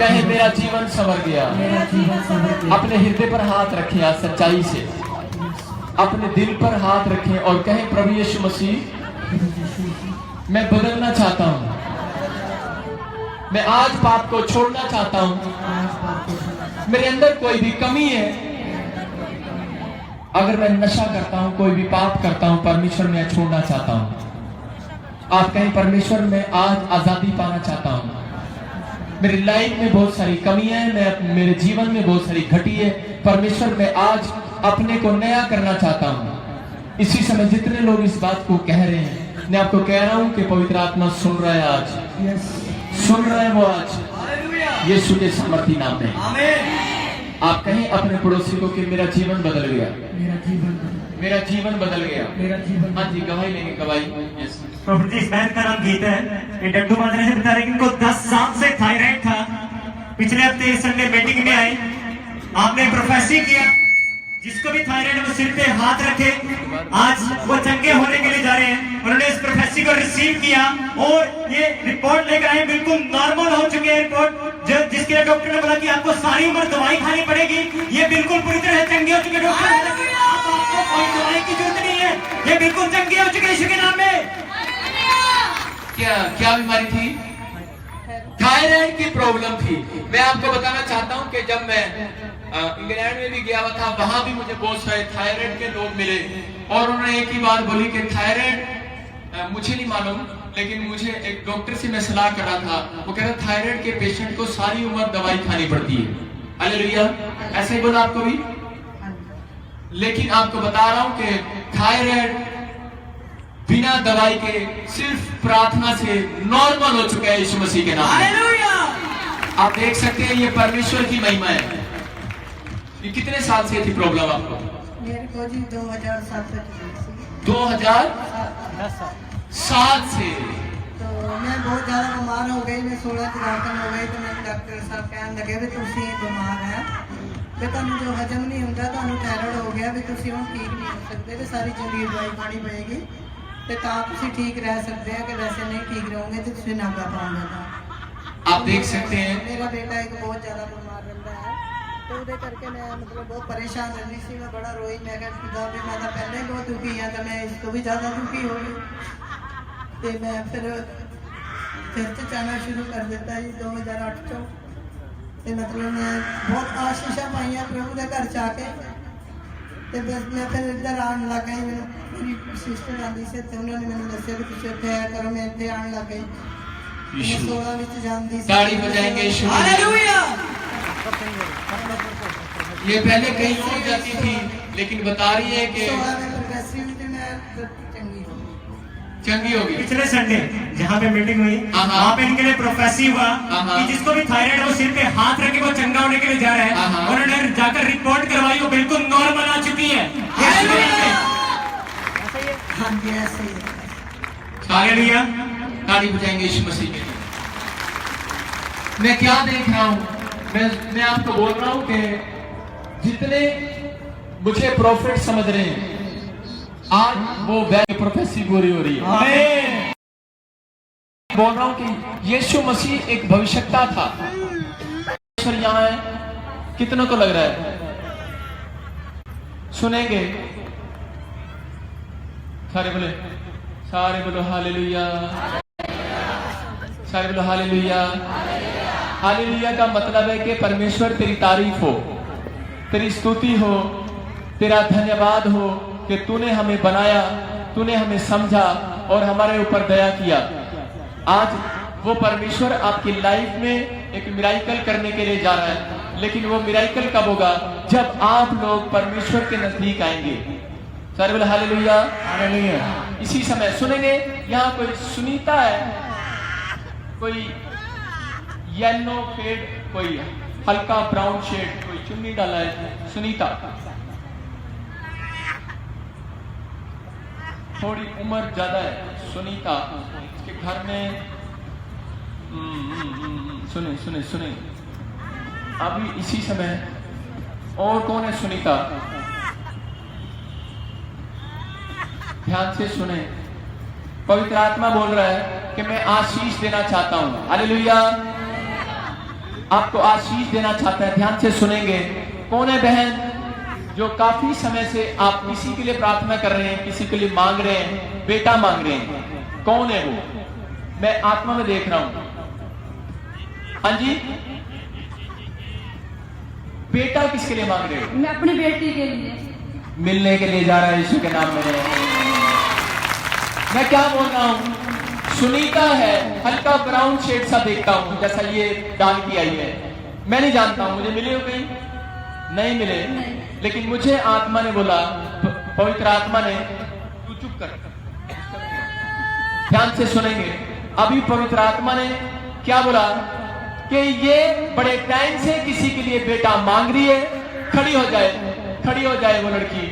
कहे मेरा जीवन संवर गया। अपने हृदय पर हाथ रखें आज सच्चाई से, अपने दिल पर हाथ रखें और कहें प्रभु यीशु मसीह मैं बदलना चाहता हूं, मैं आज पाप को छोड़ना चाहता हूं। मेरे अंदर कोई भी कमी है, अगर मैं नशा करता हूं, कोई भी पाप करता हूं, परमेश्वर मैं छोड़ना चाहता हूं। आप कहें परमेश्वर मैं आज आजादी पाना चाहता हूं। मेरी लाइफ में बहुत सारी कमियां हैं, मेरे जीवन में बहुत सारी घटी है। परमेश्वर मैं आज अपने को नया करना चाहता हूं। इसी समय जितने लोग इस बात को कह रहे हैं, मैं आपको कह रहा हूं कि पवित्र आत्मा सुन रहा है आज, सुन रहा है वो आज यीशु के सामर्थी नाम में। आप कहें अपने पड़ोसी को कि मेरा जीवन बदल गया, मेरा जीवन बदल गया। हाँ जी, गवाही लेंगे, गवाही। प्रभु जी, इस बहन का नाम गीता है। ये डड्डू माजरे से बता रहे कि इनको 10 साल से थायराइड था। पिछले हफ्ते संडे मीटिंग में आए, आपने प्रोफेसी किया, जिसको भी थायराइड वो सिर पे हाथ रखे, आज वो चंगे होने के लिए जा रहे हैं। उन्होंने इस प्रोफेसी को रिसीव किया और ये रिपोर्ट लेकर आए, बिल्कुल नॉर्मल हो चुके हैं रिपोर्ट। जिसके लिए डॉक्टर ने बोला कि आपको सारी उम्र दवाई खानी पड़ेगी, ये बिल्कुल पूरी तरह चंगे हो चुके। डॉक्टर आपको कोई दवाई की जरूरत नहीं है, ये बिल्कुल चंगे हो चुके यीशु के नाम में। क्या बीमारी थी? थायराइड की प्रॉब्लम थी। मैं आपको बताना चाहता हूं कि जब मैं इंग्लैंड में भी गया हुआ था, वहां भी मुझे बहुत सारे थायराइड के लोग मिले और उन्होंने एक ही बात बोली कि थायराइड मुझे नहीं मालूम, लेकिन मुझे एक डॉक्टर से मैं सलाह कर रहा था, वो कह रहा थायराइड के पेशेंट को सारी उम्र दवाई खानी पड़ती है। हालेलुया, ऐसे ही बोला आपको भी। लेकिन आपको बता रहा हूं कि थायराइड बिना दवाई के सिर्फ प्रार्थना से नॉर्मल हो चुका है यीशु मसीह के नाम में। आप देख सकते हैं ये परमेश्वर की महिमा है। ये कितने साल से थी प्रॉब्लम आपको? मेरे को जी 2007 से 2007 से। तो मैं बहुत ज्यादा बीमार हो गई, मैं 16 दिनांकन हो गई। तो मैं डॉक्टर साहब कहने लगे भी तुसी बीमार है, भी तुहानू जो हजम नहीं होता, तुहानू थायराइड हो गया, भी तुसी हुण ठीक नहीं हो सकते, भी सारी जिंदगी दवाई खानी पड़ेगी, तो तुसी ठीक रह सकते हैं, कि वैसे नहीं ठीक रहोगे तो तुसी नागा पाओगे। आप देख सकते हैं मेरा बेटा एक बहुत ज्यादा बीमार रहता है, तो उदे करके मैं मतलब बहुत परेशान रहती थी। मैं बड़ा रोई, मैं खुदा भी मैं तो पहले ही बहुत दुखी है, तो मैं इसको भी ज्यादा दुखी हो गई। तो मैं फिर चर्च जाना शुरू कर दिता जी 2008 चो। तो मतलब मैं बहुत आशीषा पाई प्रभु के घर जाके। तो बस मैं फिर इधर आने लग गई, मेरी सिस्टर आती से, तो उन्होंने मैंने दसिया कि तुम इतने आया करो। मैं इतने आने लग गई, 16 में जानती। ताड़ी बजाएंगे यीशु। हालेलुया। ये पहले कहीं और जाती थी, लेकिन बता रही है कि चंगी हो गई। पिछले संडे जहाँ पे मीटिंग हुई, वहाँ पे इनके लिए प्रोफेसी हुआ कि जिसको भी थायराइड वो सिर पे हाथ रख के वो चंगा होने के लिए जा रहा है। उन्होंने जाकर रिपोर्ट करवाई, वो बिल्कुल नॉर्मल आ चुकी है। हालेलुया, ताली बजाएंगे यीशु मसीह में। मैं क्या देख रहा हूँ? मैं आपको बोल रहा हूँ कि जितने मुझे प्रॉफिट समझ रहे हैं, आज वो वैसे प्रोफेसी पूरी हो रही है। आमीन। बोल रहा हूं कि यीशु मसीह एक भविष्यता था। यहाँ है, कितनों को लग रहा है? सुनेंगे सारे बोलो हालेलुया, सारे बोलो हालेलुया। हालेलुया का मतलब है कि परमेश्वर तेरी तारीफ हो, तेरी स्तुति हो, तेरा धन्यवाद हो कि तूने हमें बनाया, तूने हमें समझा और हमारे ऊपर दया किया। आज वो परमेश्वर आपकी लाइफ में एक मिराइकल करने के लिए जा रहा है, लेकिन वो मिराइकल कब होगा? जब आप लोग परमेश्वर के नजदीक आएंगे। सारे बोले हालेलुया, हालेलुया। इसी समय सुनेंगे, यहाँ कोई सुनीता है, कोई येलो फेड, कोई हल्का ब्राउन शेड, कोई चुन्नी डाला है, सुनीता। थोड़ी उम्र ज्यादा है सुनीता, इसके घर में सुने सुने सुने अभी इसी समय। और कौन है सुनीता? ध्यान से सुने, पवित्र आत्मा बोल रहा है कि मैं आशीष देना चाहता हूं। हालेलुया। आपको आशीष देना चाहता है। ध्यान से सुनेंगे। कौन है बहन जो काफी समय से आप किसी के लिए प्रार्थना कर रहे हैं, किसी के लिए मांग रहे हैं, बेटा मांग रहे हैं? कौन है वो? मैं आत्मा में देख रहा हूं। हाँ जी, बेटा किसके लिए मांग रहे हो? मैं अपनी बेटी के लिए मिलने के लिए जा रहा है यीशु के नाम में। मैं क्या बोल रहा हूं? सुनीता है, हल्का ब्राउन शेड सा देखता हूं, जैसा ये डाल की आई है। मैं नहीं जानता हूं, मुझे मिले हो कहीं? नहीं मिले। लेकिन मुझे आत्मा ने बोला, पवित्र आत्मा ने, तू चुप कर। ध्यान से सुनेंगे। अभी पवित्र आत्मा ने क्या बोला कि ये बड़े टाइम से किसी के लिए बेटा मांग रही है। खड़ी हो जाए, खड़ी हो जाए वो लड़की।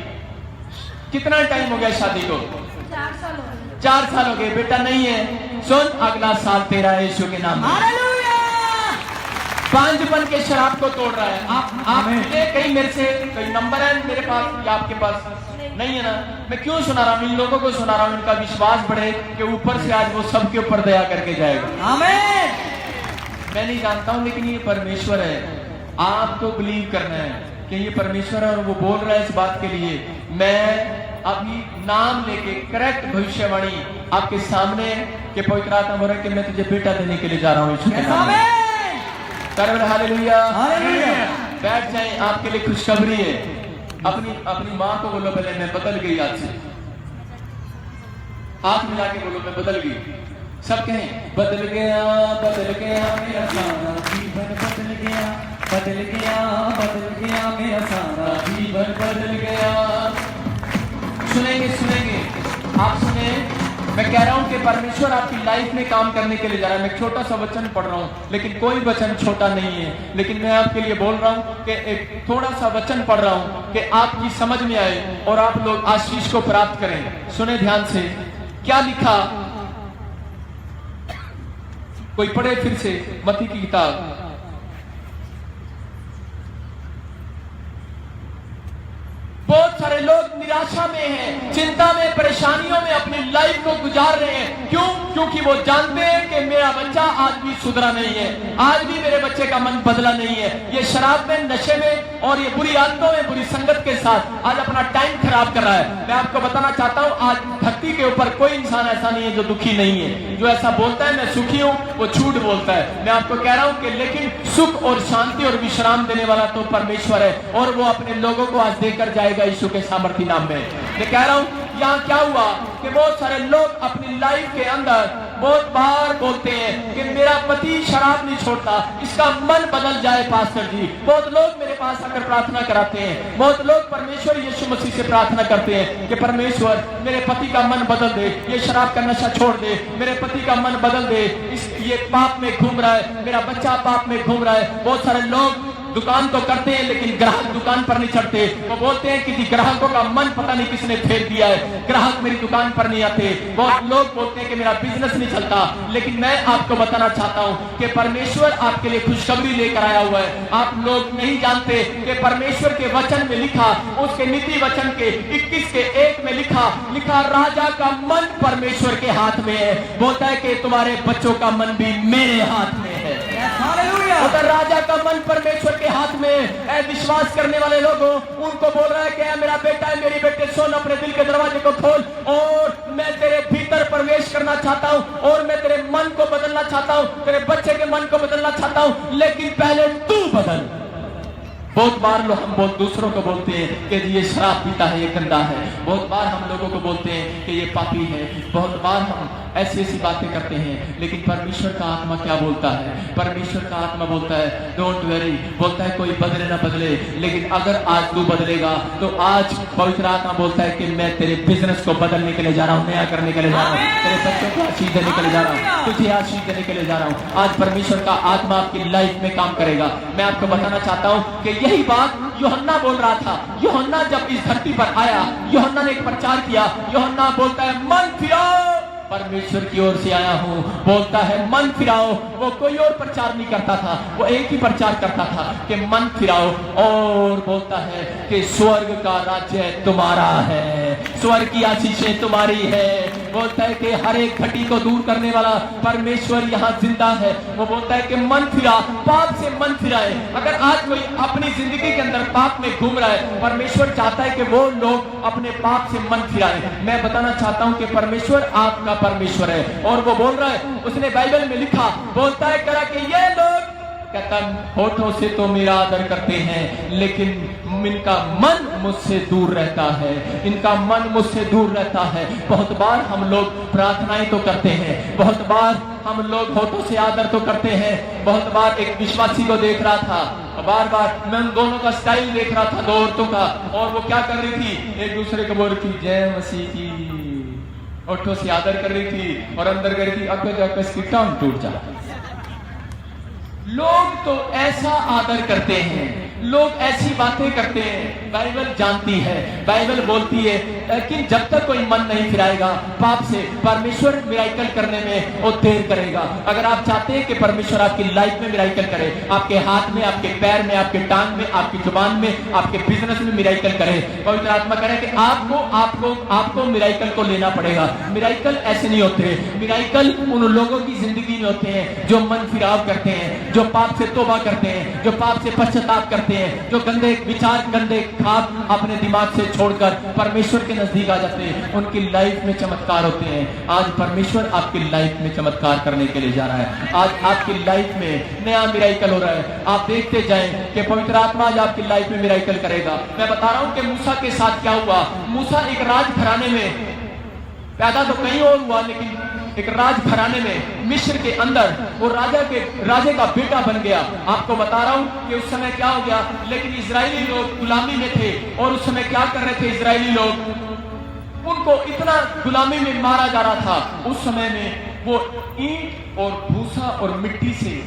कितना टाइम हो गया शादी को? 4 साल हो गए। 4 साल हो गए, बेटा नहीं है। सुन, अगला साल तेरा है यीशु के नाम में। पांचपन के शराब को तोड़ रहा है। आप ये कहीं मेरे से कोई नंबर है मेरे पास या आपके पास? नहीं है ना। मैं क्यों सुना रहा हूं? इन लोगों को सुना रहा हूं, इनका विश्वास बढ़े कि ऊपर से आज वो सबके ऊपर दया करके जाएगा। आमीन। मैं नहीं जानता हूं, लेकिन ये परमेश्वर है। आपको बिलीव करना है कि ये परमेश्वर है और वो बोल रहा है इस बात के लिए। मैं अभी नाम लेके करेक्ट भविष्यवाणी आपके सामने के पवित्र आत्मा बोल रहा है कि मैं तुझे बेटा देने के लिए जा रहा हूं यीशु के नाम में। हालेलुया। बैठ जाए, आपके लिए खुशखबरी है। अपनी माँ को बोलो पहले, मैं बदल गई आज से। हाथ मिला के बोलो, मैं बदल गई। सब कहें, बदल गया मेरा सारा जीवन, बदल गया मेरा सारा जीवन, बदल गया। सुनेंगे आप सुने। मैं कह रहा हूं कि परमेश्वर आपकी लाइफ में काम करने के लिए जा रहा है। मैं छोटा सा वचन पढ़ रहा हूं, लेकिन कोई वचन छोटा नहीं है। लेकिन मैं आपके लिए बोल रहा हूं कि एक थोड़ा सा वचन पढ़ रहा हूं कि आपकी समझ में आए और आप लोग आशीष को प्राप्त करें। सुने ध्यान से, क्या लिखा? कोई पढ़े फिर से मत्ती की किताब। बहुत सारे लोग निराशा में हैं, चिंता में, परेशानियों में अपनी लाइफ को गुजार रहे हैं। क्यों? क्योंकि वो जानते हैं कि मेरा बच्चा आज भी सुधरा नहीं है, आज भी मेरे बच्चे का मन बदला नहीं है। ये शराब में, नशे में और ये बुरी आदतों में, बुरी संगत के साथ आज अपना टाइम खराब कर रहा है। मैं आपको बताना चाहता हूं, आज धरती के ऊपर कोई इंसान ऐसा नहीं है जो दुखी नहीं है। जो ऐसा बोलता है मैं सुखी हूं, वो झूठ बोलता है। मैं आपको कह रहा हूं कि लेकिन सुख और शांति और विश्राम देने वाला तो परमेश्वर है, और वो अपने लोगों को आज देकर जाएगा यीशु के सामर्थी नाम में। मैं कह रहा हूं, यहाँ क्या हुआ कि बहुत सारे लोग अपनी लाइफ के अंदर बहुत बार बोलते हैं कि मेरा पति शराब नहीं छोड़ता, इसका मन बदल जाए पास्टर जी। बहुत लोग मेरे पास आकर प्रार्थना कराते हैं, बहुत लोग परमेश्वर यीशु मसीह से प्रार्थना करते हैं कि परमेश्वर मेरे पति का मन बदल दे, ये शराब का नशा छोड़ दे, मेरे पति का मन बदल दे, ये पाप में घूम रहा है, मेरा बच्चा पाप में घूम रहा है। बहुत सारे लोग दुकान तो करते हैं लेकिन ग्राहक दुकान पर नहीं चढ़ते। वो बोलते हैं कि ग्राहकों का मन पता नहीं किसने फेर दिया है, ग्राहक मेरी दुकान पर नहीं आते। बहुत लोग बोलते हैं कि मेरा बिजनेस नहीं चलता। लेकिन मैं आपको बताना चाहता हूं कि परमेश्वर आपके लिए खुशखबरी लेकर आया हुआ है। आप लोग नहीं जानते कि परमेश्वर के वचन में लिखा, उसके नीति वचन के 21 के 1 में लिखा राजा का मन परमेश्वर के हाथ में है। बोलता है कि तुम्हारे बच्चों का मन भी मेरे हाथ में है। अगर राजा का मन परमेश्वर के हाथ में है, विश्वास करने वाले लोगों उनको बोल रहा है कि मेरा बेटा है, मेरी बेटे, सुन, अपने दिल के दरवाजे को खोल और मैं तेरे भीतर प्रवेश करना चाहता हूं और मैं तेरे मन को बदलना चाहता हूं, तेरे बच्चे के मन को बदलना चाहता हूं, लेकिन पहले तू बदल। बहुत बार लोग हम दूसरों को बोलते हैं कि ये शराब पीता है, ये गंदा है। बहुत बार हम लोगों को बोलते हैं कि ये पापी है। बहुत बार हम ऐसी ऐसी बातें करते हैं, लेकिन परमेश्वर का आत्मा क्या बोलता है? परमेश्वर का आत्मा बोलता है डोंट वेरी, बोलता है कोई बदले ना बदले, लेकिन अगर आज तू बदलेगा तो आज पवित्र आत्मा बोलता है कि मैं तेरे बिजनेस को बदलने के लिए जा रहा हूँ, नया करने के लिए जा रहा हूँ, तेरे बच्चों को आशीष देने के लिए जा रहा हूँ, तुझे आशीष देने के लिए जा रहा हूँ। आज परमेश्वर का आत्मा आपकी लाइफ में काम करेगा। मैं आपको बताना चाहता हूँ कि यही बात यूहन्ना बोल रहा था। यूहन्ना जब इस धरती पर आया, यूहन्ना ने एक प्रचार किया। यूहन्ना बोलता है मन फिराओ, परमेश्वर की ओर से आया हूं। बोलता है मन फिराओ। वो कोई और प्रचार नहीं करता था, वो एक ही प्रचार करता था कि मन फिराओ। और बोलता है कि स्वर्ग का राज्य तुम्हारा है, स्वर्ग की आशीषें तुम्हारी है, बोलता है कि हर एक घटी को दूर करने वाला परमेश्वर यहाँ जिंदा है। वो बोलता है कि मन फिरा, पाप से मन फिराए। अगर आज कोई अपनी जिंदगी के अंदर पाप में घूम रहा है, परमेश्वर चाहता है कि वो लोग अपने पाप से मन फिराए। मैं बताना चाहता हूँ कि परमेश्वर आपका परमेश्वर है और वो बोल रहा है, उसने बाइबल में लिखा, बोलता है करा कि ये लोग कहता होठों से तो मेरा आदर करते हैं लेकिन इनका मन मुझसे दूर रहता है, इनका मन मुझसे दूर रहता है। बहुत बार हम लोग प्रार्थनाएं तो करते हैं, बहुत बार हम लोग होठों से आदर तो करते हैं। बहुत बार एक विश्वासी को देख रहा था, बार बार मैं उन दोनों का स्टाइल देख रहा था, दो औरतों का, और वो क्या कर रही थी, एक दूसरे को बोल रही थी जय मसीह की, होठों से आदर कर रही थी और अंदर कर रही थी अकड़ जाकर इसकी टांग टूट जा। लोग तो ऐसा आदर करते हैं, लोग ऐसी बातें करते हैं। बाइबल जानती है, बाइबल बोलती है, लेकिन जब तक कोई मन नहीं फिराएगा पाप से, परमेश्वर मिराइकल करने में वो देर करेगा। अगर आप चाहते हैं कि परमेश्वर आपकी लाइफ में मिराइकल करे, आपके हाथ में, आपके पैर में, आपके टांग में, आपकी जुबान में, आपके बिजनेस में मिराइकल करे, पवित्र आत्मा करे कि आपको मिराइकल को लेना पड़ेगा। मिराइकल ऐसे नहीं होते, मिराइकल उन लोगों की जिंदगी में होते हैं जो मन फिराव करते हैं, जो पाप से तौबा करते हैं, जो पाप से पश्चाताप करते हैं, जो गंदे विचार, गंदे ख्वाब अपने दिमाग से छोड़कर परमेश्वर के नजदीक आ जाते हैं, उनकी लाइफ में चमत्कार होते हैं। आज परमेश्वर आपकी लाइफ में चमत्कार करने के लिए जा रहा है। आज आपकी लाइफ में नया मिराइकल हो रहा है। आप देखते जाएं कि पवित्र आत्मा आज आपकी लाइफ में मिराइकल करेगा। मैं बता रहा हूं कि मूसा के साथ क्या हुआ। मूसा एक राजघराने में पैदा तो कहीं और हुआ, लेकिन एक राजघराने में मिस्र के अंदर वो राजे का बेटा बन गया। आपको बता रहा हूं कि उस समय क्या हो गया, लेकिन इजरायली लोग गुलामी में थे और उस समय क्या कर रहे थे इजरायली लोग, उनको इतना गुलामी में मारा जा रहा था। उस समय में वो ईंट और भूसा और मिट्टी से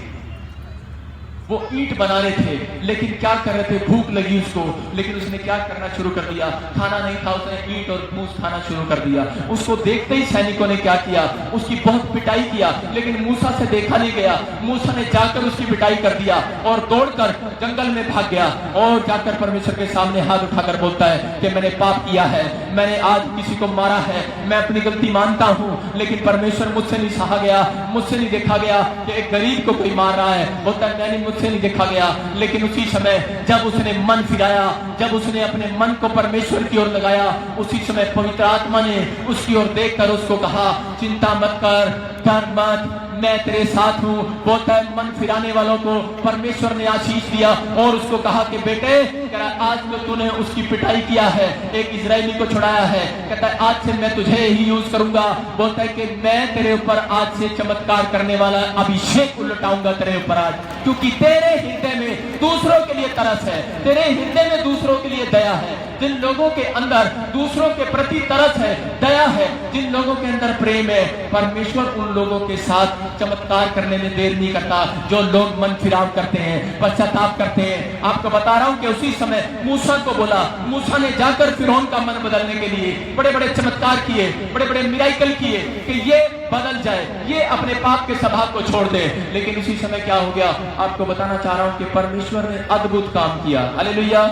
वो ईंट बना रहे थे, लेकिन क्या कर रहे थे, भूख लगी उसको, लेकिन उसने क्या करना शुरू कर दिया, खाना नहीं था, उसने ईंट और मूस खाना शुरू कर दिया। उसको देखते ही सैनिकों ने क्या किया, उसकी बहुत पिटाई किया, लेकिन मूसा से देखा नहीं गया। मूसा ने जाकर उसकी पिटाई कर दिया और दौड़कर जंगल में भाग गया और जाकर परमेश्वर के सामने हाथ उठाकर बोलता है कि मैंने पाप किया है, मैंने आज किसी को मारा है, मैं अपनी गलती मानता हूं, लेकिन परमेश्वर मुझसे नहीं सहा गया, मुझसे नहीं देखा गया कि एक गरीब को कोई मार रहा है। बोलता है मैंने मुझसे नहीं देखा गया। लेकिन उसी समय जब उसने मन फिराया, जब उसने अपने मन को परमेश्वर की ओर लगाया, उसी समय पवित्र आत्मा ने उसकी ओर देखकर उसको कहा चिंता मत कर, डर मत, मैं तेरे साथ हूं। बोलता है मन फिराने वालों को परमेश्वर ने आशीष दिया और उसको कहा कि बेटे आज तो तूने उसकी पिटाई किया है, एक इजरायली को छुड़ाया है, कहता है आज से मैं तुझे ही यूज करूंगा। बोलता है कि मैं तेरे ऊपर आज से चमत्कार करने वाला अभिषेक उलटाऊंगा तेरे ऊपर आज, क्योंकि तेरे हृदय में दूसरों के लिए तरस है, तेरे हृदय में दूसरों के लिए दया है। जिन लोगों के अंदर दूसरों के प्रति तरस है, दया है, जिन लोगों के अंदर प्रेम है, परमेश्वर उन लोगों के साथ चमत्कार करने में देर नहीं करता। जो लोग मन फिराव करते हैं, पश्चाताप करते हैं, आपको बता रहा हूं कि उसी समय मूसा को बोला, मूसा ने जाकर फिरौन का मन बदलने के लिए बड़े बड़े चमत्कार किए, बड़े बड़े मिराइकल किए कि ये बदल जाए, ये अपने पाप के स्वभाव को छोड़ दे। लेकिन उसी समय क्या हो गया, आपको बताना चाह रहा हूं कि परमेश्वर ने अद्भुत काम किया। हालेलुया।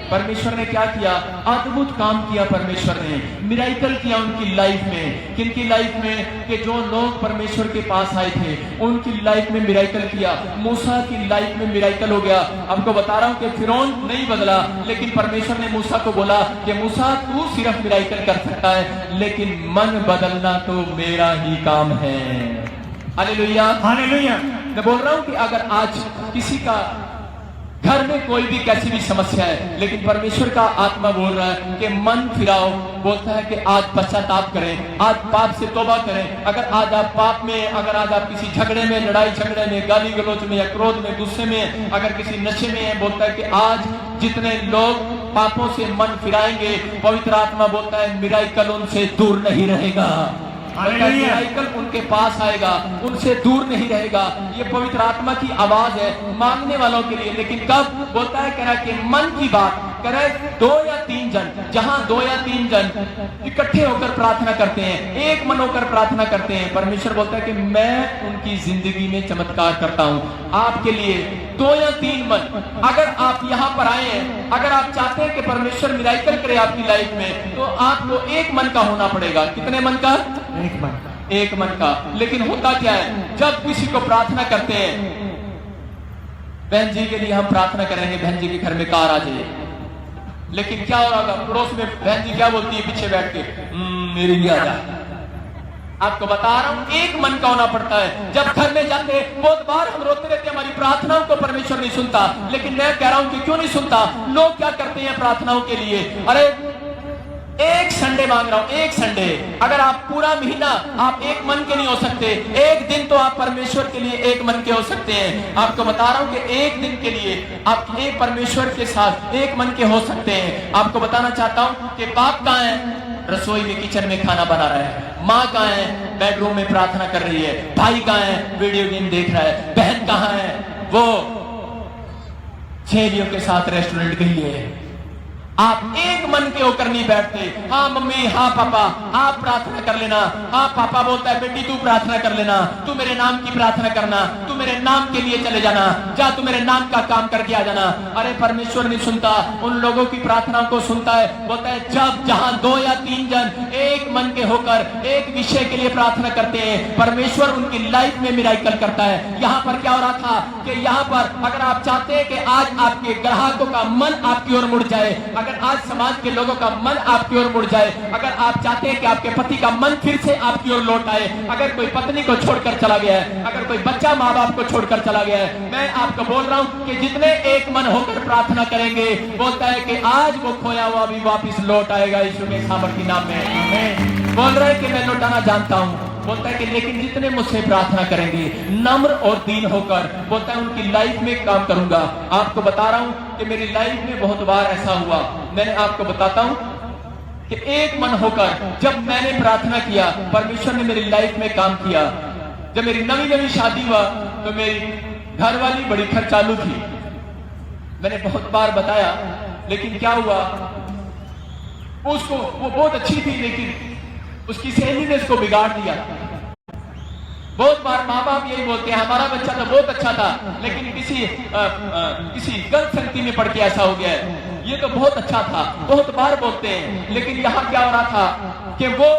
परमेश्वर ने क्या किया, अद्भुत काम किया। परमेश्वर ने मिराइकल किया उनकी लाइफ में। किनकी लाइफ में, कि जो लोग परमेश्वर के पास आए थे उनकी लाइफ में मिराइकल किया। मूसा की लाइफ में मिराइकल हो गया। आपको बता रहा हूं कि फिरौन नहीं बदला, लेकिन परमेश्वर ने मूसा को बोला कि मूसा तू सिर्फ मिराइकल कर सकता है, लेकिन मन बदलना तो मेरा ही काम है। Hallelujah, hallelujah. मैं बोल रहा हूं कि अगर आज किसी का घर में कोई भी कैसी भी समस्या है, लेकिन परमेश्वर का आत्मा बोल रहा है कि मन फिराओ, बोलता है कि आज पश्चाताप करें, आज पाप से तौबा करें। अगर आज आप पाप में, अगर आज आप किसी झगड़े में, लड़ाई झगड़े में, गाली गलौज में या क्रोध में, गुस्से में, अगर किसी नशे में है, बोलता है कि आज जितने लोग पापों से मन फिराएंगे, पवित्र आत्मा बोलता है मिराइकल उनसे दूर नहीं रहेगा, मिराइकल उनके पास आएगा, उनसे दूर नहीं रहेगा। ये पवित्र आत्मा की आवाज है मांगने वालों के लिए। लेकिन कब, बोलता है कह रहा कि मन की बात करे, 2 या 3 जन, जहां 2 या 3 जन इकट्ठे होकर प्रार्थना करते हैं, एक मन होकर प्रार्थना करते हैं, परमेश्वर बोलता है कि मैं उनकी जिंदगी में चमत्कार करता हूं। आपके लिए 2 या 3 मन, अगर आप यहां पर आए हैं, अगर आप चाहते हैं कि परमेश्वर मिराइकल करे आपकी लाइफ में, तो आपको एक मन का होना पड़ेगा। कितने मन का? एक मन एक मन का। लेकिन होता क्या है, जब किसी को प्रार्थना करते हैं, बहन जी के लिए हम प्रार्थना करेंगे, बहन जी के घर में कार आ जाए, लेकिन क्या हो रहा होगा, पड़ोस में बहन जी क्या बोलती है पीछे बैठ के, मेरे लिए आ जा। आपको बता रहा हूं, एक मन का होना पड़ता है। जब घर में जाते हैं, बहुत बार हम रोते रहते हैं, हमारी प्रार्थनाओं को परमेश्वर नहीं सुनता। लेकिन मैं कह रहा हूं कि क्यों नहीं सुनता? लोग क्या करते हैं प्रार्थनाओं के लिए, अरे एक संडे मांग रहा हूं, एक संडे। अगर आप पूरा महीना आप एक मन के नहीं हो सकते, एक दिन तो आप परमेश्वर के लिए एक मन के हो सकते हैं। आपको बता रहा हूं कि एक दिन के लिए आप एक परमेश्वर के साथ एक मन के हो सकते हैं। आपको बताना चाहता हूं कि बाप कहां है? रसोई में, किचन में खाना बना रहा है। माँ कहाँ है? बेडरूम में प्रार्थना कर रही है। भाई कहाँ है? वीडियो गेम देख रहा है। बहन कहाँ है? वो सहेलियों के साथ रेस्टोरेंट गई है। आप एक मन के होकर नहीं बैठते। हाँ मम्मी, हाँ पापा, आप प्रार्थना कर लेना। हाँ पापा बोलता है बेटी तू प्रार्थना कर लेना, तू मेरे नाम की प्रार्थना करना, तू मेरे नाम के लिए चले जाना, जा तू मेरे नाम का काम करके आ जाना। अरे परमेश्वर नहीं सुनता, उन लोगों की प्रार्थना को सुनता है। बोलता है जब जहां 2 या 3 जन एक मन के होकर एक विषय के लिए प्रार्थना करते हैं, परमेश्वर उनकी लाइफ में मिराकल करता है। यहाँ पर क्या हो रहा था कि यहाँ पर अगर आप चाहते हैं कि आज आपके ग्राहकों का मन आपकी ओर मुड़ जाए, अगर आज समाज के लोगों का मन आपकी ओर मुड़ जाए, अगर आप चाहते हैं कि आपके पति का मन फिर से आपकी ओर लौट आए, अगर कोई पत्नी को छोड़कर चला गया है, अगर कोई बच्चा माँ बाप को छोड़कर चला गया है, मैं आपको बोल रहा हूं कि जितने एक मन होकर प्रार्थना करेंगे, बोलता है कि आज वो खोया हुआ भी वापिस लौट आएगा यीशु के सामर्थ्य के नाम में। बोल रहा है कि मैं लौटाना जानता हूं। बोलता है कि लेकिन जितने मुझसे प्रार्थना करेंगे नम्र और दीन होकर, बोलता है उनकी लाइफ में काम करूंगा। आपको बता रहा हूं कि मेरी लाइफ में बहुत बार ऐसा हुआ। मैंने आपको बताता हूं कि एक मन होकर जब मैंने प्रार्थना किया, परमेश्वर ने मेरी लाइफ में काम किया। जब मेरी नवी शादी हुआ तो मेरी घरवाली बड़ी खर्चालू थी, मैंने बहुत बार बताया। लेकिन क्या हुआ, उसको वो बहुत अच्छी थी, लेकिन उसकी सहेली ने इसको बिगाड़ दिया। बहुत बार माँ बाप यही बोलते हैं हमारा बच्चा तो बहुत अच्छा था, लेकिन किसी गलत संगति में पड़ के ऐसा हो गया है। ये तो बहुत अच्छा था, बहुत बार बोलते हैं। लेकिन यहाँ क्या हो रहा था कि वो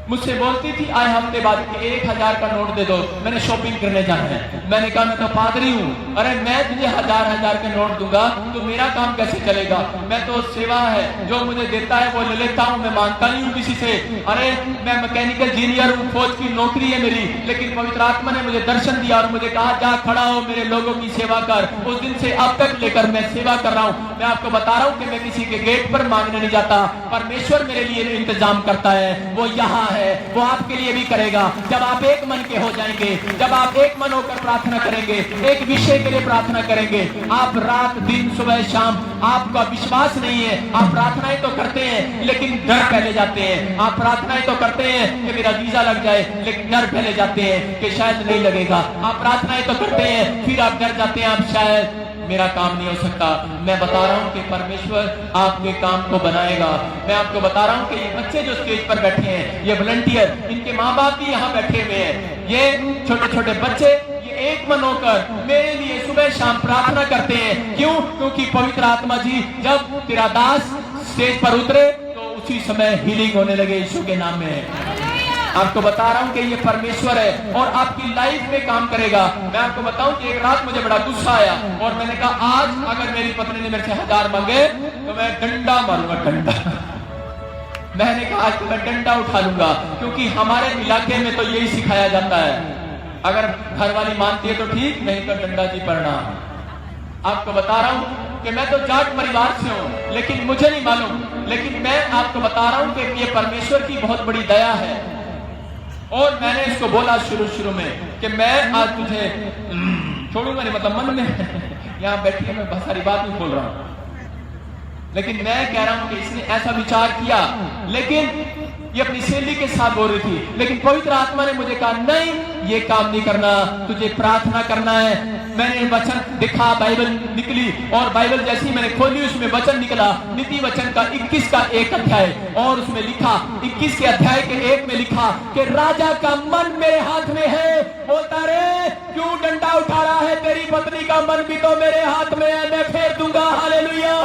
मुझसे बोलती थी आए हफ्ते बाद कि 1000 का नोट दे दो, मैंने शॉपिंग करने जाना है। मैंने कहा मैं तो पादरी हूँ, अरे मैं तुझे 1000 के नोट दूंगा तो मेरा काम कैसे चलेगा? मैं तो सेवा है, जो मुझे देता है वो ले लेता हूँ, मैं मांगता नहीं हूँ किसी से। अरे मैं मैकेनिकल इंजीनियर हूँ, फौज की नौकरी है मेरी, लेकिन पवित्र आत्मा ने मुझे दर्शन दिया और मुझे कहा जा खड़ा हो, मेरे लोगों की सेवा कर। उस दिन से अब तक लेकर मैं सेवा कर रहा हूँ। मैं आपको बता रहा हूँ कि मैं किसी के गेट पर मांगने नहीं जाता, परमेश्वर मेरे लिए इंतजाम करता है। वो यहाँ है, वो आपके लिए भी करेगा। जब आप एक मन के हो जाएंगे, जब आप एक मन होकर प्रार्थना करेंगे, एक विषय के लिए प्रार्थना करेंगे, आप रात दिन सुबह शाम, आपका विश्वास नहीं है, आप प्रार्थनाएं तो करते हैं लेकिन डर पहले जाते हैं। आप प्रार्थनाएं तो करते हैं कि मेरा वीजा लग जाए, लेकिन डर पहले जाते हैं कि शायद नहीं लगेगा। आप प्रार्थनाएं तो करते हैं, फिर आप डर जाते हैं आप शायद मेरा काम नहीं हो सकता। मैं बता रहा हूं कि परमेश्वर आपके काम को बनाएगा। मैं आपको बता रहा हूं कि ये बच्चे जो स्टेज पर बैठे हैं, ये वॉलंटियर, इनके माँ बाप भी यहाँ बैठे हुए हैं। ये छोटे छोटे बच्चे ये एक मन होकर मेरे लिए सुबह शाम प्रार्थना करते हैं। क्यों? क्योंकि पवित्र आत्मा जी जब तेरा दास स्टेज पर उतरे तो उसी समय हीलिंग होने लगे यीशु के नाम में। आपको बता रहा हूं कि ये परमेश्वर है और आपकी लाइफ में काम करेगा। मैं आपको बताऊं कि एक रात मुझे बड़ा गुस्सा आया और मैंने कहा आज अगर मेरी पत्नी ने मेरे से 1000 मांगे तो मैं डंडा मारूंगा, डंडा। मैंने कहा आज तो मैं डंडा उठा लूंगा, क्योंकि हमारे इलाके में तो यही सिखाया जाता है। अगर घर वाली मानती है तो ठीक, नहीं तो डंडा जी पड़ना। आपको बता रहा हूं कि मैं तो जाट परिवार से हूं, लेकिन मुझे नहीं मालूम, लेकिन मैं आपको बता रहा हूं कि ये परमेश्वर की बहुत बड़ी दया है। और मैंने इसको बोला शुरू में कि मैं आज तुझे छोड़ूंगा नहीं, मतलब मन में यहाँ बैठी मैं बहुत सारी बात नहीं बोल रहा हूं, लेकिन मैं कह रहा हूं कि इसने ऐसा विचार किया, लेकिन ये अपनी सहेली के साथ बोल रही थी। लेकिन पवित्र आत्मा ने मुझे कहा नहीं, ये काम नहीं करना, तुझे प्रार्थना करना है। मैंने वचन दिखा, बाइबल निकली और बाइबल जैसी मैंने खोली उसमें वचन निकला, नीति वचन का 21 का 1 अध्याय, और उसमें लिखा 21 के अध्याय के 1 में लिखा कि राजा का मन मेरे हाथ में है। बोलता रे क्यों डंडा उठा रहा है, तेरी पत्नी का मन भी तो मेरे हाथ में है, मैं फेर दूंगा। हालेलुया।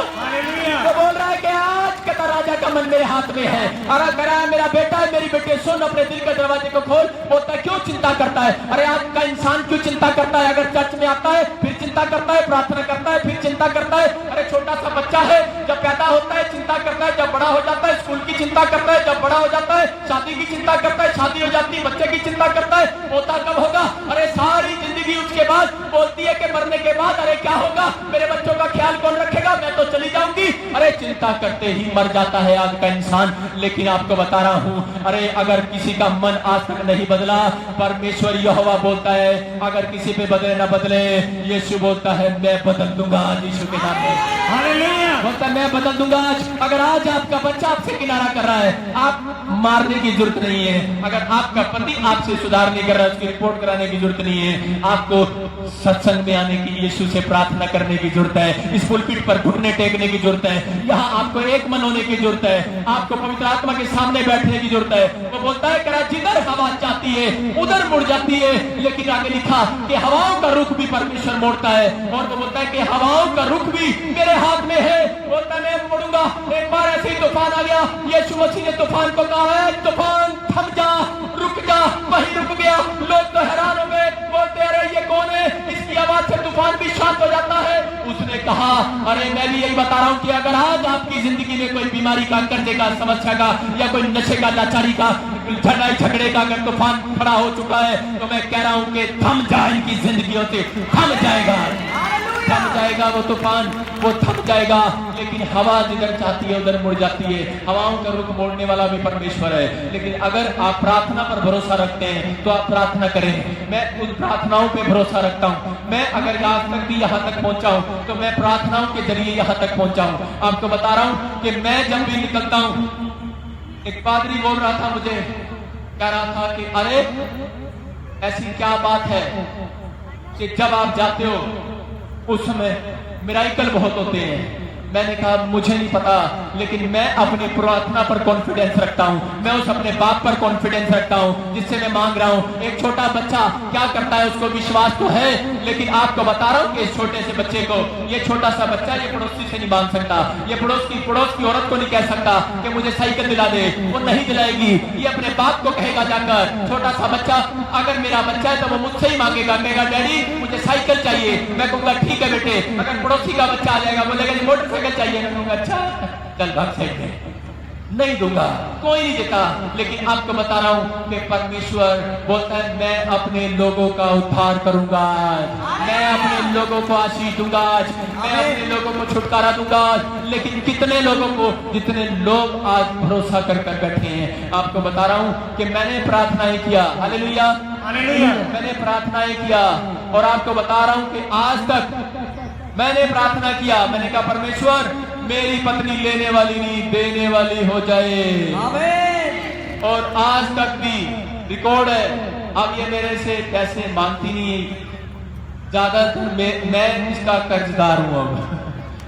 तो बोल रहा है कि आज का राजा का मन मेरे हाथ में है। अगर कह रहा है मेरा बेटा है, मेरी बेटी, सुन अपने दिल के दरवाजे को खोल। बोलता है क्यों चिंता करता है? अरे आज का इंसान क्यों चिंता करता है? अगर चर्च में आता है फिर चिंता करता है, प्रार्थना करता है फिर चिंता करता है। अरे छोटा सा बच्चा है, जब पैदा होता है चिंता करता है, जब बड़ा हो जाता है स्कूल की चिंता करता है, जब बड़ा हो जाता है शादी की चिंता करता है, शादी हो जाती है बच्चे की चिंता करता है, पोता कब होगा। अरे सारी जिंदगी उसके बाद बोलती है कि मरने के बाद अरे क्या होगा, मेरे बच्चों का ख्याल कौन रखेगा, मैं तो चली जाऊंगी। अरे चिंता करते ही मर जाता है आज का इंसान। लेकिन आपको बता रहा हूं, अरे अगर किसी का मन आज तक नहीं बदला, परमेश्वर यहोवा बोलता है अगर किसी पे बदले ना बदले, यीशु बोलता है मैं बदल दूंगा आज यीशु के नाम में। हालेलुया। बोलता है मैं बदल दूंगा आज। अगर आज आपका बच्चा आपसे किनारा कर रहा है, आप मारने की जरूरत नहीं है। अगर आपका पति आपसे सुधार नहीं कर रहा है, उसकी रिपोर्ट कराने की जरूरत नहीं है। आपको सत्संग में आने की, यीशु से प्रार्थना करने की जरूरत है। इस पुलपिट पर घुटने टेकने की जरूरत है। यहाँ आपको एक मन होने की जरूरत है। आपको पवित्र आत्मा के सामने बैठने की जरूरत है। वो बोलता है करा जिधर हवा चाहती है उधर मुड़ जाती है, लेकिन आगे लिखा कि हवाओं का रुख भी परमेश्वर मोड़ता है। और वो बोलता है कि हवाओं का रुख भी मेरे हाथ में है। बोलता है मैं मुड़ूंगा। एक बार ऐसे ही तूफान आ गया, यीशु मसीह ने तूफान को कहा है तूफान थम जा, रुक जा। वही रुक गया। लोग तो हैरान हो गए, बोलते अरे ये कौन है, इसकी आवाज से तूफान भी शांत हो जाता है। उसने कहा अरे मैं भी यही बता रहा हूं कि अगर आज आपकी जिंदगी में कोई बीमारी का, कर्जे का, समस्या का या कोई नशे का, लाचारी का, लड़ाई झगड़े का अगर तूफान खड़ा हो चुका है, तो मैं कह रहा हूं कि थम जाए, इनकी जिंदगियों से थम जाएगा, थम जाएगा वो तूफान, वो थम जाएगा। लेकिन हवा जिधर चाहती है उधर मुड़ जाती है। हवाओं का रुख मोड़ने वाला भी परमेश्वर है। लेकिन अगर आप प्रार्थना पर भरोसा रखते हैं तो आप प्रार्थना करें। मैं उन प्रार्थनाओं पे भरोसा रखता हूं। मैं अगर आज तक भी यहां तक पहुंचा हूं तो मैं प्रार्थनाओं के जरिए यहां तक पहुंचा हूं। आपको बता रहा हूं कि मैं जब भी निकलता हूं, एक पादरी बोल रहा था मुझे, कह रहा था कि अरे ऐसी क्या बात है कि जब आप जाते हो उस समय मिराइकल बहुत होते हैं। मैंने कहा मुझे नहीं पता, लेकिन मैं अपनी प्रार्थना पर कॉन्फिडेंस रखता हूं। मैं उस अपने बाप पर कॉन्फिडेंस रखता हूं जिससे मैं मांग रहा हूं। एक छोटा बच्चा क्या करता है उसको विश्वास तो है, लेकिन आपको बता रहा हूं कि इस छोटे से बच्चे को, ये छोटा सा बच्चा ये पड़ोसी से नहीं मांग सकता, ये पड़ोस की औरत को नहीं कह सकता कि मुझे साइकिल दिला दे, वो नहीं दिलाएगी। ये अपने बाप को कहेगा जाकर। छोटा सा बच्चा अगर मेरा बच्चा है तो वो मुझसे ही मांगेगा, कहेगा डैडी मुझे साइकिल चाहिए। मैं कहूंगा ठीक है बेटे। अगर पड़ोसी का बच्चा आ जाएगा, बोलेगा मोटरसाइकिल चाहिए, मैं कहूंगा अच्छा चल भाग साइड में, नहीं दूंगा, कोई नहीं देता। लेकिन आपको बता रहा हूं कि परमेश्वर बोलता है मैं अपने लोगों का उद्धार करूंगा, मैं अपने लोगों को आशीष दूंगा, मैं अपने लोगों को छुटकारा दूंगा। लेकिन कितने लोगों को, जितने लोग आज भरोसा कर कर बैठे हैं। आपको बता रहा हूं कि मैंने प्रार्थना ही किया, हालेलुया हालेलुया, मैंने प्रार्थना ही किया। और आपको बता रहा हूं कि आज तक मैंने प्रार्थना किया, मैंने कहा परमेश्वर मेरी पत्नी लेने वाली नहीं देने वाली हो जाए। आमीन। और आज तक भी रिकॉर्ड है। अब ये मेरे से पैसे मांगती नहीं, ज्यादातर मैं इसका कर्जदार हूं अब।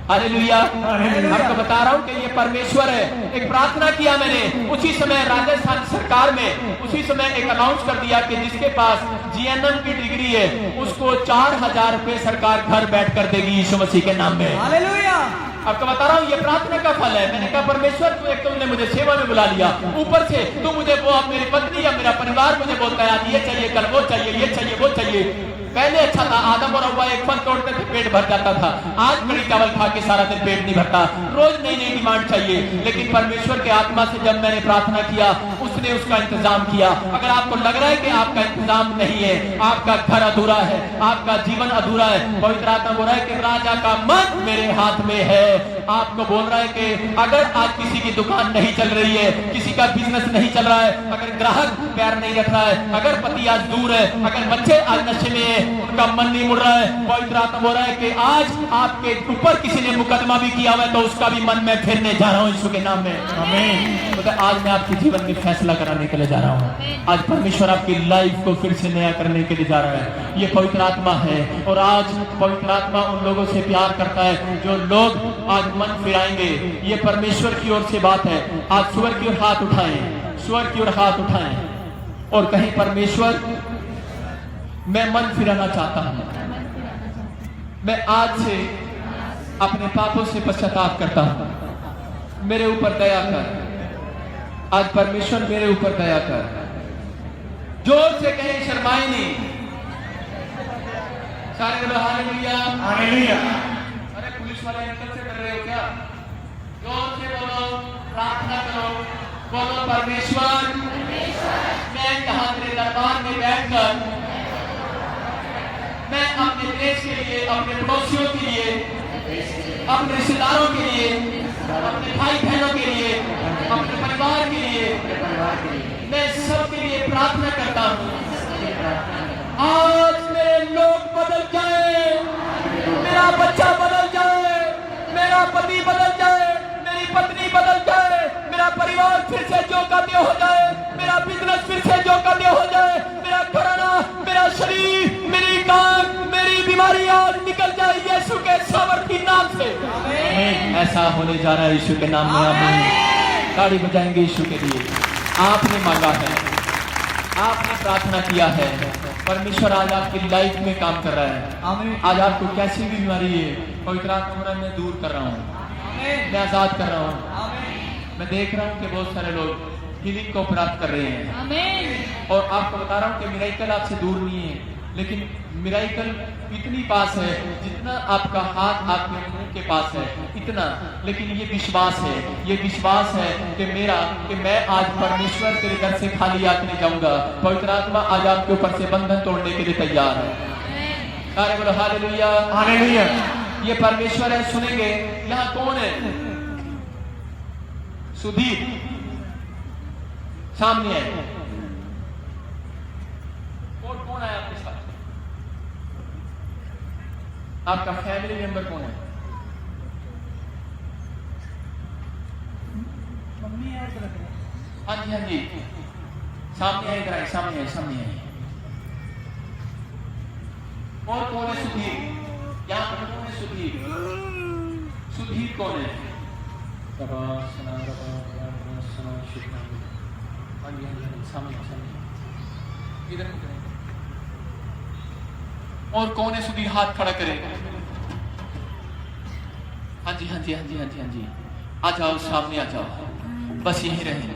हालेलुया। आपको बता रहा हूं कि ये परमेश्वर है। एक प्रार्थना किया मैंने, उसी समय राजस्थान सरकार में उसी समय एक अनाउंस कर दिया कि जिसके पास जीएनएम की डिग्री है उसको 4000 रुपए सरकार घर बैठ कर देगी यीशु मसीह के नाम में। हालेलुया। आपको बता रहा हूं ये प्रार्थना का फल है। मैंने कहा परमेश्वर तू एक तुमने मुझे सेवा में बुला लिया, ऊपर से तू मुझे वो अब मेरी पत्नी या मेरा परिवार मुझे बोलता है आज ये चाहिए, कल वो चाहिए, ये चाहिए, वो चाहिए। पहले अच्छा था, आदम और हव्वा एक फल तोड़ते थे पेट भर जाता था। आज कड़ी चावल खा के सारा दिन पेट नहीं भरता, रोज नई नई डिमांड चाहिए। लेकिन परमेश्वर के आत्मा से जब मैंने प्रार्थना किया उसने उसका इंतजाम किया। अगर आपको लग रहा है कि आपका इंतजाम नहीं है, आपका घर अधूरा है, आपका जीवन अधूरा है, पवित्र आत्मा बोल रहा है कि राजा का मन मेरे हाथ में है। आपको बोल रहा है कि अगर आज किसी की दुकान नहीं चल रही है, किसी का बिजनेस नहीं चल रहा है, अगर ग्राहक पैर नहीं रख रहा है, अगर पति आज दूर है, अगर बच्चे आज नशे में है, उनका मन नहीं मुड़ रहा है, पवित्र आत्मा बोल रहा है कि आज आपके ऊपर किसी ने मुकदमा भी किया हुआ है तो उसका भी मन में फिरने जा रहा हूं यीशु के नाम में। आमीन। तो आज मैं आपके जीवन में फैसला कराने के लिए जा रहा हूं। आज परमेश्वर आपकी लाइफ को फिर से नया करने के लिए जा रहा है। ये पवित्र आत्मा है। और आज पवित्र आत्मा उन लोगों से प्यार करता है जो लोग आज मन फिराएंगे। ये परमेश्वर की ओर से बात है। आज स्वर की ओर हाथ उठाएं, स्वर की ओर हाथ उठाएं और कहें परमेश्वर मैं मन फिराना चाहता हूं। मैं आज से अपने पापों से पश्चाताप करता हूं। मेरे ऊपर दया कर। आज परमेश्वर मेरे ऊपर दया कर। जोर से कहें, शर्माए नहीं। सारे बोलो हालेलुया। हालेलुया। अरे पुलिस वाले अंकल से डर रहे हो क्या? जोर से बोलो, प्रार्थना करो, बोलो परमेश्वर मैं यहाँ तेरे दरबार में बैठकर मैं अपने देश के लिए, अपने पड़ोसियों के लिए, अपने रिश्तेदारों के लिए, अपने भाई बहनों के लिए, अपने परिवार के लिए, मैं सबके लिए प्रार्थना करता हूँ। आज मेरे लोग बदल जाए, मेरा बच्चा बदल जाए, मेरा पति बदल जाए, मेरी पत्नी बदल जाए, मेरा परिवार फिर से जो करने हो जाए, मेरा बिजनेस फिर से जो करने हो जाए, मेरा घराना, मेरा शरीर, मेरी कान, मेरी बीमारी आज निकल जाए यीशु के सामर्थी नाम से। ऐसा होने जा रहा है यीशु के नाम में। आमीन। ताड़ी बजाएंगे यीशु के लिए। आपने मांगा है, आपने प्रार्थना किया है, परमेश्वर आज आपकी लाइफ में काम कर रहा है। आज आपको कैसी भी बीमारी है, पवित्र आत्मा मैं दूर कर रहा हूँ, मैं आजाद कर रहा हूँ। मैं देख रहा हूँ कि बहुत सारे लोग हीलिंग को प्राप्त कर रहे हैं। और आपको बता रहा हूँ कि मिराइकल आपसे दूर नहीं है, लेकिन मिराइकल इतनी पास है जितना आपका हाथ आपके मुंह के पास है, इतना। लेकिन ये विश्वास है, ये विश्वास है कि मैं आज परमेश्वर तेरे घर से खाली हाथ नहीं जाऊंगा। पवित्र आत्मा आज आपके ऊपर से बंधन तोड़ने के लिए तैयार है। सारे बोलो हालेलुया। हालेलुया। ये परमेश्वर है। सुनेंगे यहाँ कौन है? सुधीर सामने है। और कौन है आपके साथ? आपका फैमिली मेंबर कौन है? मम्मी है। हाँ जी, हाँ जी, सामने है, इधर आए, सामने है, सामने है। और कौन है? सुधीर। यहाँ पर कौन है? सुधीर। सुधीर कौन है? इधर और कौन है? सुधीर हाथ खड़ा करे। हाँ जी, हाँ जी, हाँ जी, हाँ जी, हाँ जी, आ जाओ, सामने आ जाओ, बस यहीं रहे।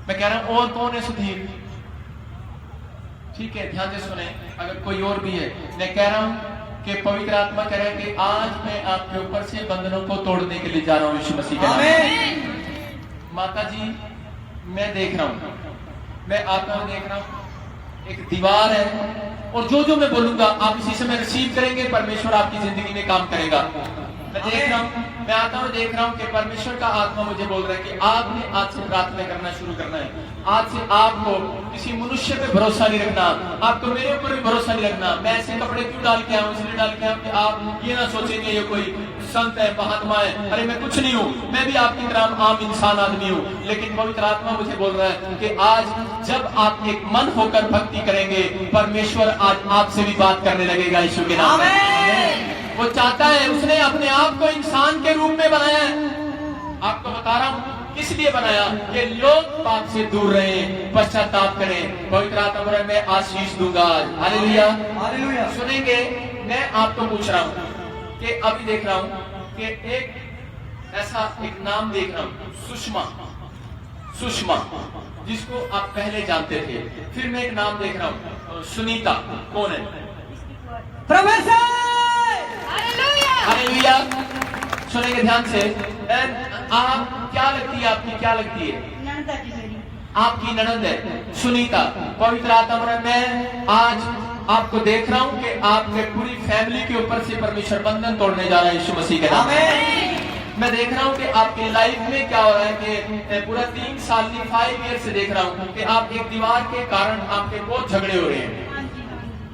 मैं कह रहा हूं और कौन है? सुधीर। ठीक है, ध्यान से सुने। अगर कोई और भी है, मैं कह रहा हूं कि पवित्र आत्मा कह रहा है कि आज मैं आपके ऊपर से बंधनों को तोड़ने के लिए जा रहा हूं यीशु मसीह के नाम में। माता जी, मैं देख रहा हूं, मैं आत्मा में देख रहा हूं एक दीवार है, और जो मैं बोलूंगा आप इसी समय रिसीव करेंगे। परमेश्वर आपकी जिंदगी में काम करेगा। मैं देख रहा हूं, मैं आता हूं, देख रहा हूं कि परमेश्वर का आत्मा मुझे बोल रहा है कि आपने आज से प्रार्थना करना शुरू करना है। आज से आपको किसी मनुष्य पे भरोसा नहीं रखना, आपको मेरे ऊपर भी भरोसा नहीं रखना। मैं ऐसे कपड़े क्यों डाल के आऊं? इसलिए डाल के आऊं कि आप ये ना सोचेंगे ये कोई संत है, महात्मा है। अरे मैं कुछ नहीं हूँ, मैं भी आपकी तरह आम इंसान आदमी हूँ। लेकिन पवित्र आत्मा मुझे बोल रहा है कि आज जब आप एक मन होकर भक्ति करेंगे, परमेश्वर आज आपसे भी बात करने लगेगा यीशु के नाम में। वो चाहता है, उसने अपने आप को इंसान के रूप में बनाया है। आपको बता रहा हूँ किस लिए बनाया, कि लोग पाप से दूर रहे, पश्चाताप करें। पवित्र आत्मा मैं आशीष दूंगा आज। Hallelujah, hallelujah. सुनेंगे। मैं आपको पूछ रहा हूँ कि अभी देख रहा हूँ कि एक ऐसा एक नाम देख रहा हूँ, सुषमा, जिसको आप पहले जानते थे। फिर मैं एक नाम देख रहा हूँ, सुनीता। कौन है? प्रोफेसर। हालेलुया। सुनेंगे ध्यान से। आप क्या लगती है? आपकी क्या लगती है? आपकी ननद है सुनीता। पवित्र आत्मा मैं आज आपको देख रहा हूं कि आपके पूरी फैमिली के ऊपर से परमेश्वर बंधन तोड़ने जा रहा है यीशु मसीह के नाम में। मैं देख रहा हूं कि आपकी लाइफ में क्या हो रहा है कि पूरा 3 साल की 5 ईयर से देख रहा हूं कि आप एक दीवार के कारण आपके बहुत झगड़े हो रहे हैं।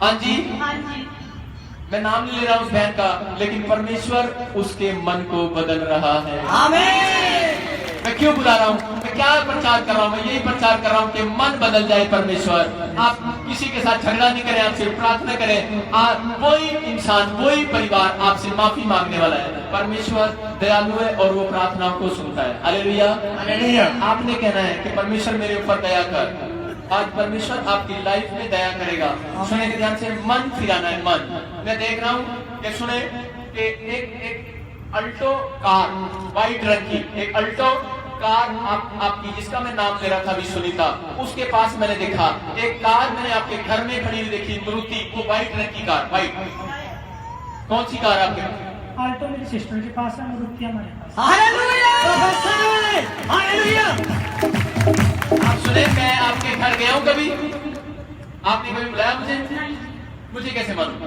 हाँ जी, मैं नाम नहीं ले रहा हूं उस बहन का, लेकिन परमेश्वर उसके मन को बदल रहा है। आमीन। मैं क्यों बुला रहा हूँ? मैं क्या प्रचार कर रहा हूँ? मैं यही प्रचार कर रहा हूँ कि मन बदल जाए। परमेश्वर आप किसी के साथ झगड़ा नहीं करें, आपसे प्रार्थना करें। वही इंसान, वही परिवार आपसे माफी मांगने वाला है। परमेश्वर दयालु है और वो प्रार्थनाओं को सुनता है। Hallelujah, hallelujah. आपने कहना है कि परमेश्वर मेरे ऊपर दया कर। आज परमेश्वर आपकी लाइफ में दया करेगा। सुने ध्यान से, मन फिराना है, मन। मैं देख रहा हूँ कि सुने कि एक अल्टो कार व्हाइट रंग की, एक अल्टो कार आपकी, जिसका मैं नाम ले रहा था अभी सुनीता, उसके पास मैंने देखा एक कार मैंने आपके घर में खड़ी हुई देखी, मारुति, वो व्हाइट रंग की कार, व्हाइट। कौन सी कार आपके? आल्टो मेरी सिस्टर के पास है, मारुति हमारे पास। हालेलुया! आप सुने, मैं आपके घर गया हूं कभी? आपने कभी बुलाया मुझे कैसे मालूम?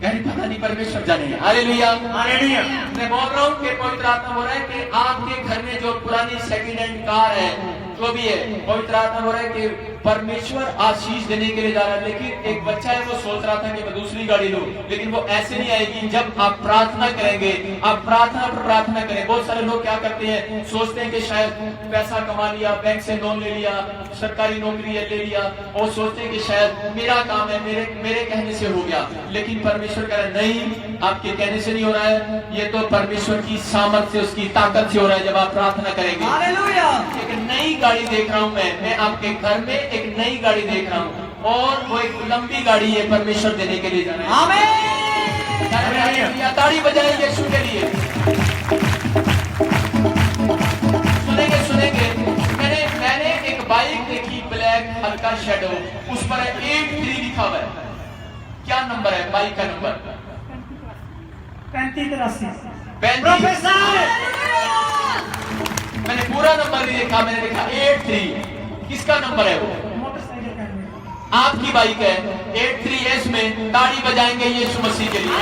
यानी पता नहीं, परमेश्वर जाने। हालेलुया! हालेलुया! मैं बोल रहा हूँ कि पवित्र आत्मा बोल रहा है कि आपके घर में जो पुरानी सेकंड हैंड कार है, जो भी है, पवित्र आत्मा बोल रहा है कि परमेश्वर आशीष देने के लिए जा रहा है। लेकिन एक बच्चा है, वो सोच रहा था कि मैं दूसरी गाड़ी लूं, लेकिन वो ऐसे नहीं आएगी जब आप प्रार्थना करेंगे। आप प्रार्थना पर प्रार्थना करें। बहुत सारे लोग क्या करते हैं, सोचते हैं कि शायद पैसा कमा लिया, बैंक से लोन ले लिया, सरकारी नौकरी ले लिया, और सोचते हैं कि शायद मेरा काम है, मेरे कहने से हो गया। लेकिन परमेश्वर कह रहा है नहीं, आपके कहने से नहीं हो रहा है, ये तो परमेश्वर की सामर्थ से, उसकी ताकत से हो रहा है जब आप प्रार्थना करेंगे। हालेलुया! एक नई गाड़ी देख रहा हूं मैं आपके घर में एक नई गाड़ी देख रहा हूं, और वो एक लंबी गाड़ी है, परमेश्वर देने के लिए जा रहा है। आमीन! ताड़ी बजाएंगे यीशु के लिए। सुनेंगे मैंने एक बाइक देखी, ब्लैक हल्का शेडो, उस पर 83 लिखा हुआ है। क्या नंबर है बाइक का? नंबर 3583। प्रोफेसर! मैंने पूरा नंबर नहीं देखा, मैंने देखा 83। किसका नंबर है वो? मोटरसाइकिल का है। आपकी बाइक है। 83S में ताड़ी बजाएंगे यीशु मसीह के लिए।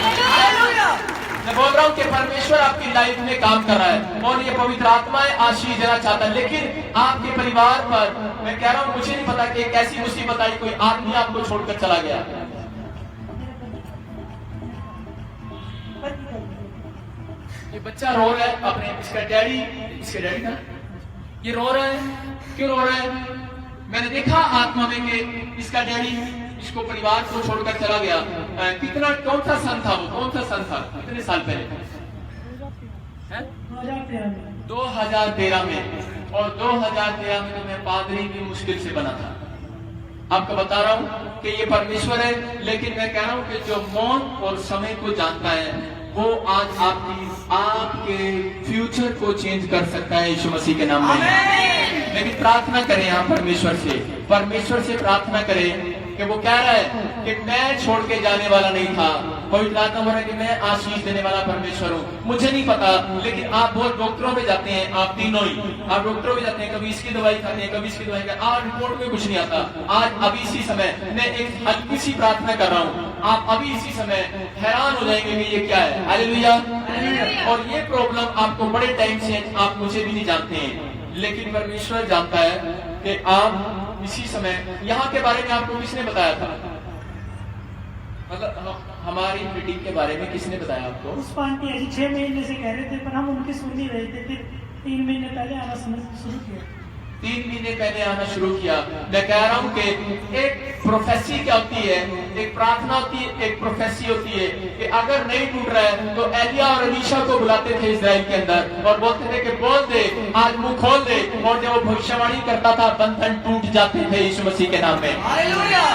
मैं बोल रहा हूँ कि परमेश्वर आपकी लाइफ में काम कर रहा है, और ये पवित्र आत्मा है, आशीष देना चाहता है। लेकिन आपके परिवार पर मैं कह रहा हूँ, मुझे नहीं पता कि एक ऐसी मुसीबत आई, कोई आदमी आपको छोड़कर चला गया। ये बच्चा रो रहा है अपने, इसका डैडी ना, ये रो रहा है। क्यों रो रहा है? मैंने देखा आत्मा में कि इसका डैडी इसको, परिवार को छोड़कर चला गया। कितना, कौन सा सन था वो? कौन सा सन था? कितने साल पहले? 2013 में। और 2013 में तो मैं पादरी भी मुश्किल से बना था। आपको बता रहा हूँ कि ये परमेश्वर है। लेकिन मैं कह रहा हूँ कि जो मौन और समय को जानता है, वो आज आपके फ्यूचर को चेंज कर सकता है यीशु मसीह के नाम में। लेकिन प्रार्थना करें, आप परमेश्वर से प्रार्थना करें कि वो कह रहा है कि मैं छोड़ के जाने वाला नहीं था। पवित्र आत्मा बोल रहा है कि मैं आशीष देने वाला परमेश्वर हूँ। मुझे नहीं पता, लेकिन आप बहुत डॉक्टरों में जाते हैं, आप तीनों ही, आप डॉक्टरों में जाते हैं, कभी इसकी दवाई खाते हैं, कभी इसकी दवाई खाते हैं, आज रिपोर्ट में कुछ नहीं आता। आज अभी इसी समय मैं एक हल्की सी प्रार्थना कर रहा हूँ, आप अभी इसी समय हैरान हो जाएंगे कि ये क्या है। हालेलुया! और ये प्रॉब्लम आपको बड़े टाइम से, आप मुझे भी नहीं जानते हैं, लेकिन परमेश्वर जानता है कि आप इसी समय, यहाँ के बारे में आपको किसने बताया था? मतलब हमारी मीटिंग के बारे में किसने बताया आपको? उस आंटी अजी 6 महीने से कह रहे थे, पर हम उनकी सुन नहीं रहे थे। फिर 3 महीने पहले आना शुरू किया। 3 महीने पहले आना शुरू किया। मैं कह रहा हूँ कि एक प्रोफेसी क्या होती है, एक प्रार्थना होती है, एक प्रोफेसी होती है कि अगर नहीं टूट रहा है तो एलिया और अलीशा को बुलाते थे इजराइल के अंदर और बोलते थे कि बोल दे, आज मुंह खोल दे, और जब वो भविष्यवाणी करता था बंधन टूट जाते थे यीशु मसीह के नाम में। हालेलुया!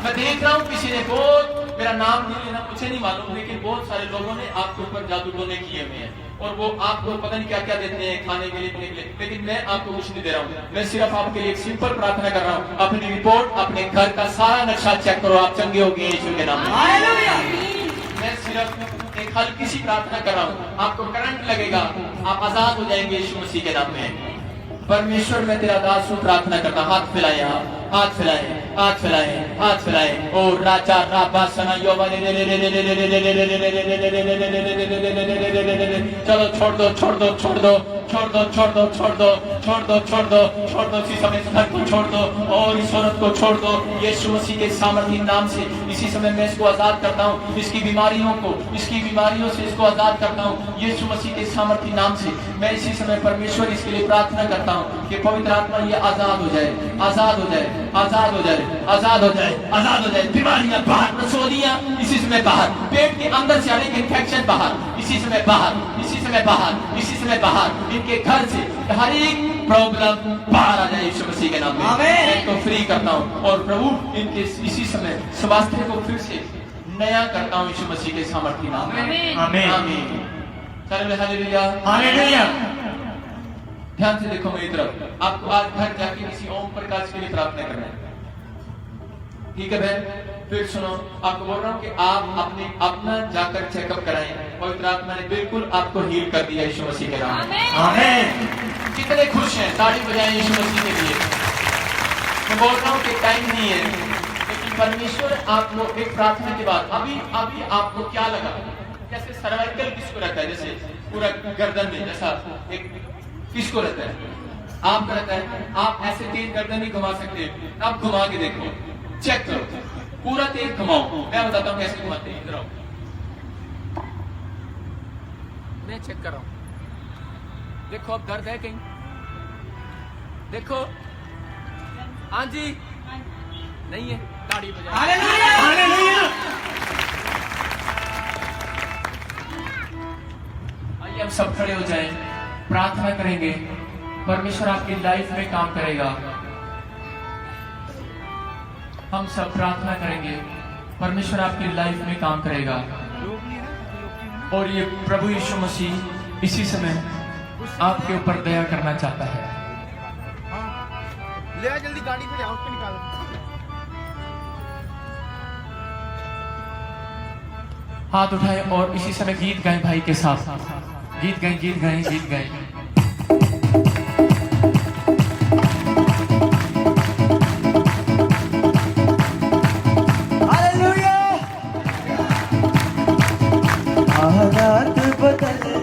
मैं देख रहा हूँ किसी ने बहुत, मेरा नाम नहीं लेना, मुझे नहीं मालूम, लेकिन बहुत सारे लोगों ने आपके ऊपर जादू टोने किए हुए हैं, और वो आपको पता नहीं क्या क्या देते हैं खाने के लिए, पीने के लिए। लेकिन मैं आपको कुछ नहीं दे रहा हूँ, मैं सिर्फ आपके लिए एक सिंपल प्रार्थना कर रहा हूँ। अपनी रिपोर्ट, अपने घर का सारा नक्शा चेक करो, आप चंगे हो गए यीशु के नाम में। मैं सिर्फ एक हल्की सी प्रार्थना कर रहा हूँ, आपको करंट लगेगा, आप आजाद हो जाएंगे यीशु मसीह के नाम में। परमेश्वर, मैं तेरा दास हूँ, प्रार्थना करता, हाथ फैलाए, हाथ फैलाए, हाथ फैलाए, हाथ फैलाए। ओ राजा राबा सना योबा, चलो छोड़ दो, छोड़ दो, छोड़ दो, छोड़ दो, छोड़ दो, छोड़ दो, छोड़ दो, छोड़ दो, छोड़ दो, इसी समय इस घर को छोड़ दो और इस औरत को छोड़ दो यीशु मसीह के सामर्थी नाम से। इसी समय मैं इसको आजाद करता हूँ, इसकी बीमारियों को, इसकी बीमारियों से इसको आजाद करता हूँ यीशु मसीह के सामर्थी नाम से। मैं इसी समय परमेश्वर इसके लिए प्रार्थना करता हूँ कि पवित्र आत्मा ये आजाद हो जाए, आजाद हो जाए, आजाद हो जाए, आजाद हो जाए, आजाद हो जाए। बीमारियां बाहर, रसोलियां इसी समय बाहर, पेट के अंदर से अनेक इन्फेक्शन बाहर, इसी समय बाहर, इसी समय बाहर, इसी समय बाहर, इनके घर से हर एक प्रॉब्लम बाहर आ जाए यीशु मसीह के नाम में। मैं तो फ्री करता हूँ और प्रभु इनके इसी समय स्वास्थ्य को फिर से नया करता हूँ यीशु मसीह के सामर्थ्य नाम में। आमीन। आमीन। चलो हालेलुया। हालेलुया। ध्यान से देखो मेरी तरफ। आपको आज घर जाके किसी ओम प्रकाश के लिए प्रार्थना करना है, ठीक है बहन? फिर सुनो, आपको बोल रहा हूँ कि आप अपना जाकर चेकअप कराएं। पवित्र आत्मा ने बिल्कुल आपको हील कर दिया यीशु मसीह के नाम में। आमीन। कितने खुश हैं? ताली बजाएं यीशु मसीह के लिए। मैं बोल रहा हूँ कि टाइम नहीं है, लेकिन परमेश्वर आपको एक प्रार्थना के बाद अभी आपको क्या लगा? जैसे सर्वाइकल किसको रहता है? जैसे पूरा गर्दन में जैसा एक किसको रहता है? आपको रहता है। आप ऐसे तेज गर्दन नहीं घुमा सकते। आप घुमा के देखो, चेक करो, पूरा तेज घुमाओ। मैं बताता हूँ कैसे घुमाते हैं। इधर आओ, मैं चेक कर रहा हूँ। देखो अब दर्द है कहीं? देखो, हाँ जी, नहीं है। ताड़ी बजाओ। हालेलुया। हालेलुया। आइए हम सब खड़े हो जाएं, प्रार्थना करेंगे। परमेश्वर आपकी लाइफ में काम करेगा। हम सब प्रार्थना करेंगे, परमेश्वर आपकी लाइफ में काम करेगा। और ये प्रभु यीशु मसीह इसी समय आपके ऊपर दया करना चाहता है। ले आ जल्दी गाड़ी से, हाउस पे निकालो। हाथ उठाएं और इसी समय गीत गाएं भाई के साथ। गीत गाएं, गीत गाएं, गीत गाएं। हालेलुया। हालात बदल